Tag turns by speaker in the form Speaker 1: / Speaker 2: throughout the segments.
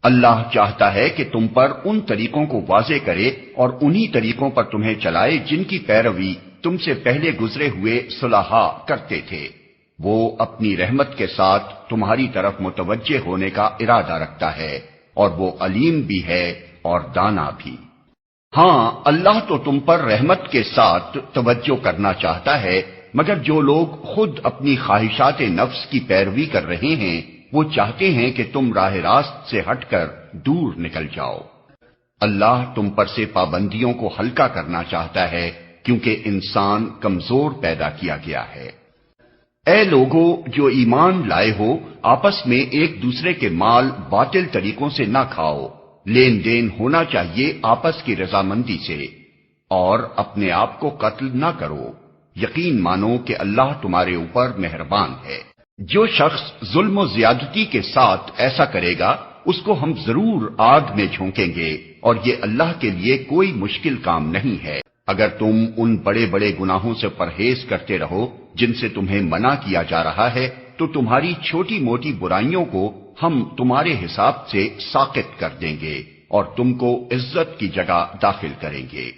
Speaker 1: اللہ چاہتا ہے کہ تم پر ان طریقوں کو واضح کرے اور انہی طریقوں پر تمہیں چلائے جن کی پیروی تم سے پہلے گزرے ہوئے صلحاء کرتے تھے۔ وہ اپنی رحمت کے ساتھ تمہاری طرف متوجہ ہونے کا ارادہ رکھتا ہے اور وہ علیم بھی ہے اور دانا بھی۔ ہاں، اللہ تو تم پر رحمت کے ساتھ توجہ کرنا چاہتا ہے، مگر جو لوگ خود اپنی خواہشات نفس کی پیروی کر رہے ہیں وہ چاہتے ہیں کہ تم راہ راست سے ہٹ کر دور نکل جاؤ۔ اللہ تم پر سے پابندیوں کو ہلکا کرنا چاہتا ہے کیونکہ انسان کمزور پیدا کیا گیا ہے۔ اے لوگو جو ایمان لائے ہو، آپس میں ایک دوسرے کے مال باطل طریقوں سے نہ کھاؤ، لین دین ہونا چاہیے آپس کی رضامندی سے، اور اپنے آپ کو قتل نہ کرو، یقین مانو کہ اللہ تمہارے اوپر مہربان ہے۔ جو شخص ظلم و زیادتی کے ساتھ ایسا کرے گا اس کو ہم ضرور آگ میں جھونکیں گے، اور یہ اللہ کے لیے کوئی مشکل کام نہیں ہے۔ اگر تم ان بڑے بڑے گناہوں سے پرہیز کرتے رہو جن سے تمہیں منع کیا جا رہا ہے تو تمہاری چھوٹی موٹی برائیوں کو ہم تمہارے حساب سے ساقط کر دیں گے اور تم کو عزت کی جگہ داخل کریں گے۔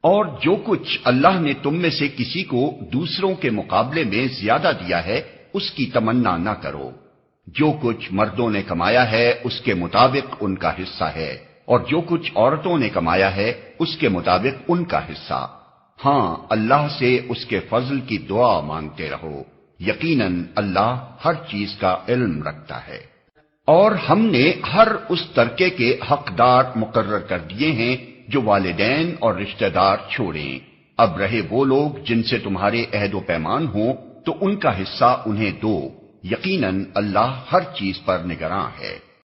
Speaker 1: اور جو کچھ اللہ نے تم میں سے کسی کو دوسروں کے مقابلے میں زیادہ دیا ہے اس کی تمنا نہ کرو۔ جو کچھ مردوں نے کمایا ہے اس کے مطابق ان کا حصہ ہے، اور جو کچھ عورتوں نے کمایا ہے اس کے مطابق ان کا حصہ۔ ہاں، اللہ سے اس کے فضل کی دعا مانگتے رہو، یقیناً اللہ ہر چیز کا علم رکھتا ہے۔ اور ہم نے ہر اس ترکے کے حقدار مقرر کر دیے ہیں جو والدین اور رشتہ دار چھوڑیں۔ اب رہے وہ لوگ جن سے تمہارے عہد و پیمان ہوں تو ان کا حصہ انہیں دو، یقیناً اللہ ہر چیز پر نگراں ہے۔